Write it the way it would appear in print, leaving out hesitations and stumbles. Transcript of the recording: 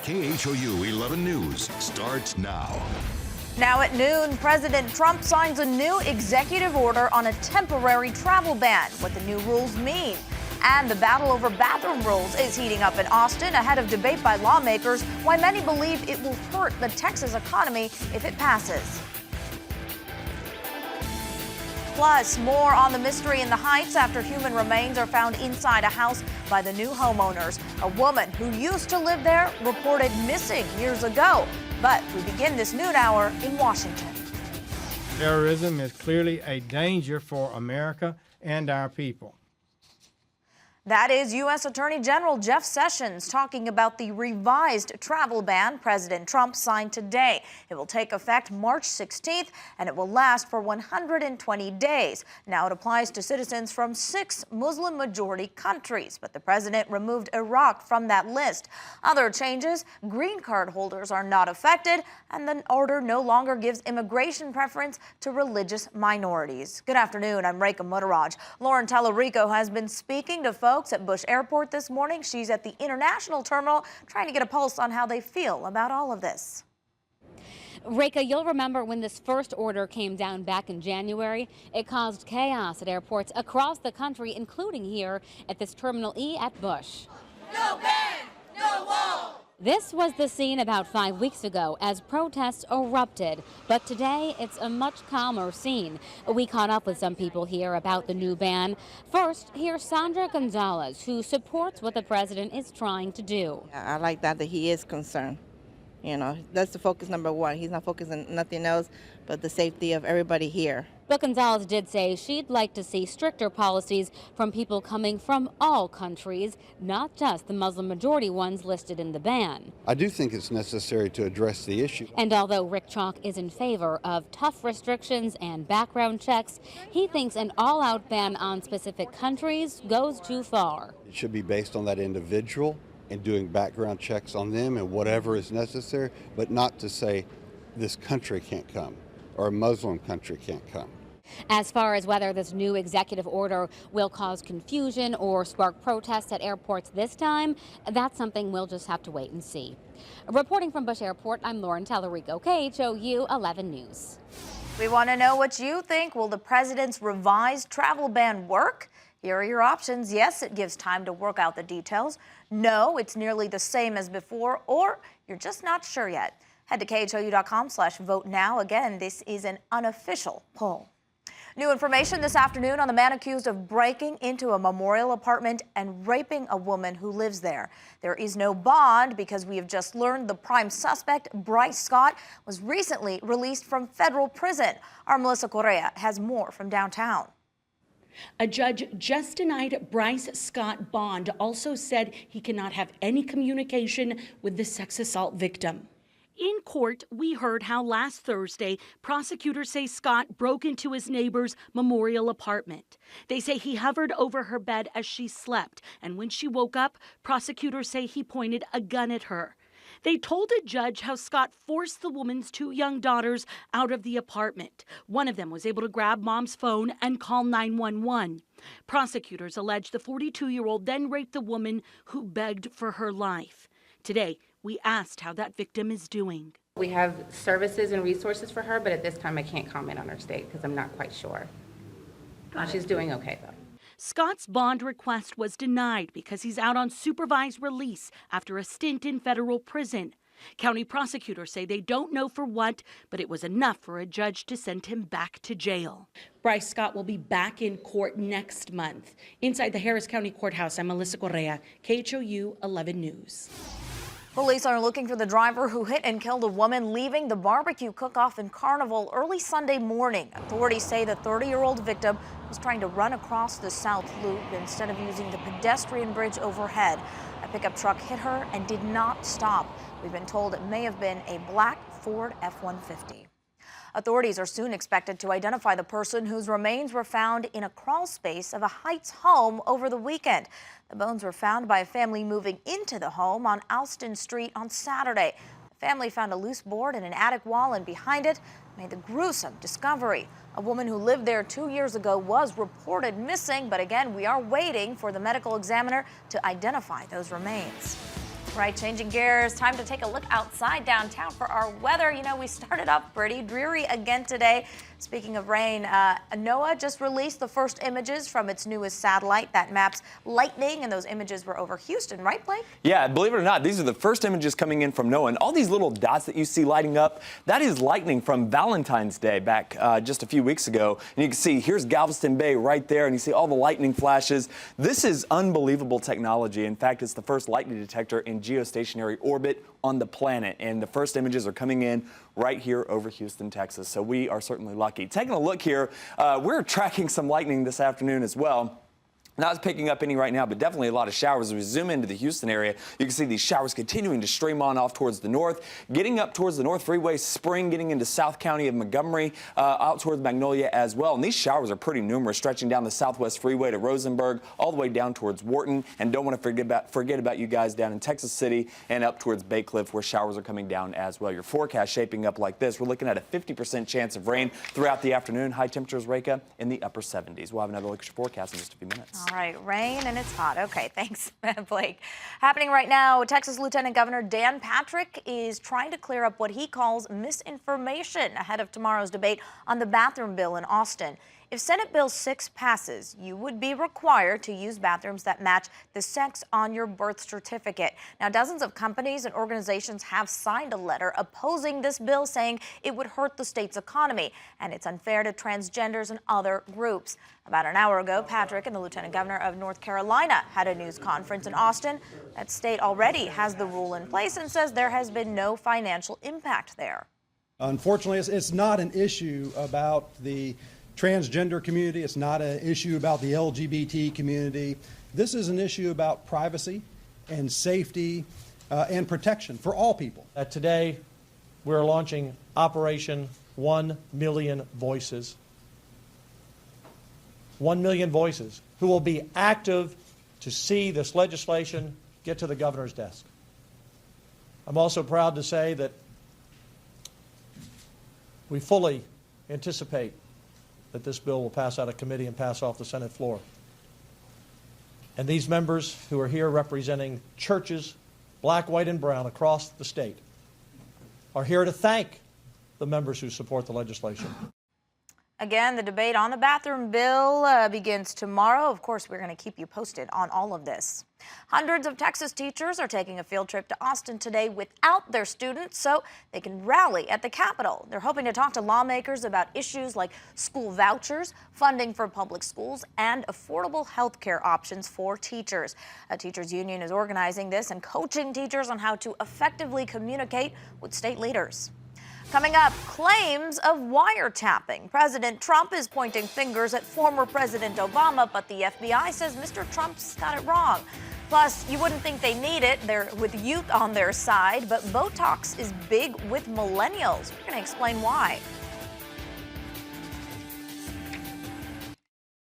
KHOU 11 News starts now. Now at noon, President Trump signs a new executive order on a temporary travel ban. What the new rules mean. And the battle over bathroom rules is heating up in Austin ahead of debate by lawmakers why many believe it will hurt the Texas economy if it passes. Plus, more on the mystery in the Heights after human remains are found inside a house by the new homeowners. A woman who used to live there reported missing years ago. But we begin this noon hour in Washington. Terrorism is clearly a danger for America and our people. That is U.S. Attorney General Jeff Sessions talking about the revised travel ban President Trump signed today. It will take effect March 16th, and it will last for 120 days. Now it applies to citizens from 6 Muslim-majority countries, but the president removed Iraq from that list. Other changes, green card holders are not affected, and the order no longer gives immigration preference to religious minorities. Good afternoon, I'm Rekha Muttaraj. Lauren Tallarico has been speaking to folks at Bush Airport this morning. She's at the international terminal trying to get a pulse on how they feel about all of this. Rekha, you'll remember when this first order came down back in January, it caused chaos at airports across the country, including here at this Terminal E at Bush. No ban, no wall. This was the scene about 5 weeks ago as protests erupted, but today it's a much calmer scene. We caught up with some people here about the new ban. First, here's Sandra Gonzalez, who supports what the president is trying to do. I like that he is concerned. You know, that's the focus number one. He's not focusing on nothing else but the safety of everybody here. But Gonzalez did say she'd like to see stricter policies from people coming from all countries, not just the Muslim majority ones listed in the ban. I do think it's necessary to address the issue. And although Rick Chalk is in favor of tough restrictions and background checks, he thinks an all-out ban on specific countries goes too far. It should be based on that individual and doing background checks on them and whatever is necessary, but not to say this country can't come or a Muslim country can't come. As far as whether this new executive order will cause confusion or spark protests at airports this time, that's something we'll just have to wait and see. Reporting from Bush Airport, I'm Lauren Tallarico, KHOU 11 News. We want to know what you think. Will the president's revised travel ban work? Here are your options. Yes, it gives time to work out the details. No, it's nearly the same as before, or you're just not sure yet. Head to KHOU.com/vote now. Again, this is an unofficial poll. New information this afternoon on the man accused of breaking into a memorial apartment and raping a woman who lives there. There is no bond because we have just learned the prime suspect, Bryce Scott, was recently released from federal prison. Our Melissa Correa has more from downtown. A judge just denied Bryce Scott bond, also said he cannot have any communication with the sex assault victim. In court, we heard how last Thursday, prosecutors say Scott broke into his neighbor's memorial apartment. They say he hovered over her bed as she slept, and when she woke up, prosecutors say he pointed a gun at her. They told a judge how Scott forced the woman's 2 young daughters out of the apartment. One of them was able to grab mom's phone and call 911. Prosecutors allege the 42-year-old then raped the woman who begged for her life. Today, we asked how that victim is doing. We have services and resources for her, but at this time I can't comment on her state because I'm not quite sure. She's doing okay, though. Scott's bond request was denied because he's out on supervised release after a stint in federal prison. County prosecutors say they don't know for what, but it was enough for a judge to send him back to jail. Bryce Scott will be back in court next month. Inside the Harris County Courthouse, I'm Melissa Correa, KHOU 11 News. Police are looking for the driver who hit and killed a woman leaving the barbecue cook-off in Carnival early Sunday morning. Authorities say the 30-year-old victim was trying to run across the South Loop instead of using the pedestrian bridge overhead. A pickup truck hit her and did not stop. We've been told it may have been a black Ford F-150. Authorities are soon expected to identify the person whose remains were found in a crawl space of a Heights home over the weekend. The bones were found by a family moving into the home on Alston Street on Saturday. The family found a loose board in an attic wall, and behind it made the gruesome discovery. A woman who lived there 2 years ago was reported missing, but again, we are waiting for the medical examiner to identify those remains. Right, changing gears, time to take a look outside downtown for our weather. You know, we started off pretty dreary again today. Speaking of rain, NOAA just released the first images from its newest satellite that maps lightning, and those images were over Houston, right, Blake? Yeah, believe it or not, these are the first images coming in from NOAA. And all these little dots that you see lighting up, that is lightning from Valentine's Day back just a few weeks ago. And you can see here's Galveston Bay right there, and you see all the lightning flashes. This is unbelievable technology. In fact, it's the first lightning detector in geostationary orbit on the planet, and the first images are coming in right here over Houston, Texas. So we are certainly lucky. Taking a look here, we're tracking some lightning this afternoon as well. Not picking up any right now, but definitely a lot of showers. As we zoom into the Houston area, you can see these showers continuing to stream on off towards the north, getting up towards the North Freeway, Spring, getting into South County of Montgomery, out towards Magnolia as well. And these showers are pretty numerous, stretching down the Southwest Freeway to Rosenberg, all the way down towards Wharton. And don't want to forget about you guys down in Texas City and up towards Bay Cliff, where showers are coming down as well. Your forecast shaping up like this. We're looking at a 50% chance of rain throughout the afternoon. High temperatures, Reka, in the upper 70s. We'll have another look at your forecast in just a few minutes. All right, rain and it's hot. Okay, thanks, Blake. Happening right now, Texas Lieutenant Governor Dan Patrick is trying to clear up what he calls misinformation ahead of tomorrow's debate on the bathroom bill in Austin. If Senate Bill 6 passes, you would be required to use bathrooms that match the sex on your birth certificate. Now, dozens of companies and organizations have signed a letter opposing this bill, saying it would hurt the state's economy and it's unfair to transgenders and other groups. About an hour ago, Patrick and the Lieutenant Governor of North Carolina had a news conference in Austin. That state already has the rule in place and says there has been no financial impact there. Unfortunately, it's not an issue about the transgender community. It's not an issue about the LGBT community. This is an issue about privacy and safety and protection for all people. Today, we're launching Operation 1 Million Voices. 1 million voices who will be active to see this legislation get to the governor's desk. I'm also proud to say that we fully anticipate that this bill will pass out of committee and pass off the Senate floor. And these members who are here representing churches, black, white, and brown across the state, are here to thank the members who support the legislation. Again, the debate on the bathroom bill begins tomorrow. Of course, we're going to keep you posted on all of this. Hundreds of Texas teachers are taking a field trip to Austin today without their students so they can rally at the Capitol. They're hoping to talk to lawmakers about issues like school vouchers, funding for public schools, and affordable health care options for teachers. A teachers union is organizing this and coaching teachers on how to effectively communicate with state leaders. Coming up, claims of wiretapping. President Trump is pointing fingers at former President Obama, but the FBI says Mr. Trump's got it wrong. Plus, you wouldn't think they need it. They're with youth on their side, but Botox is big with millennials. We're going to explain why.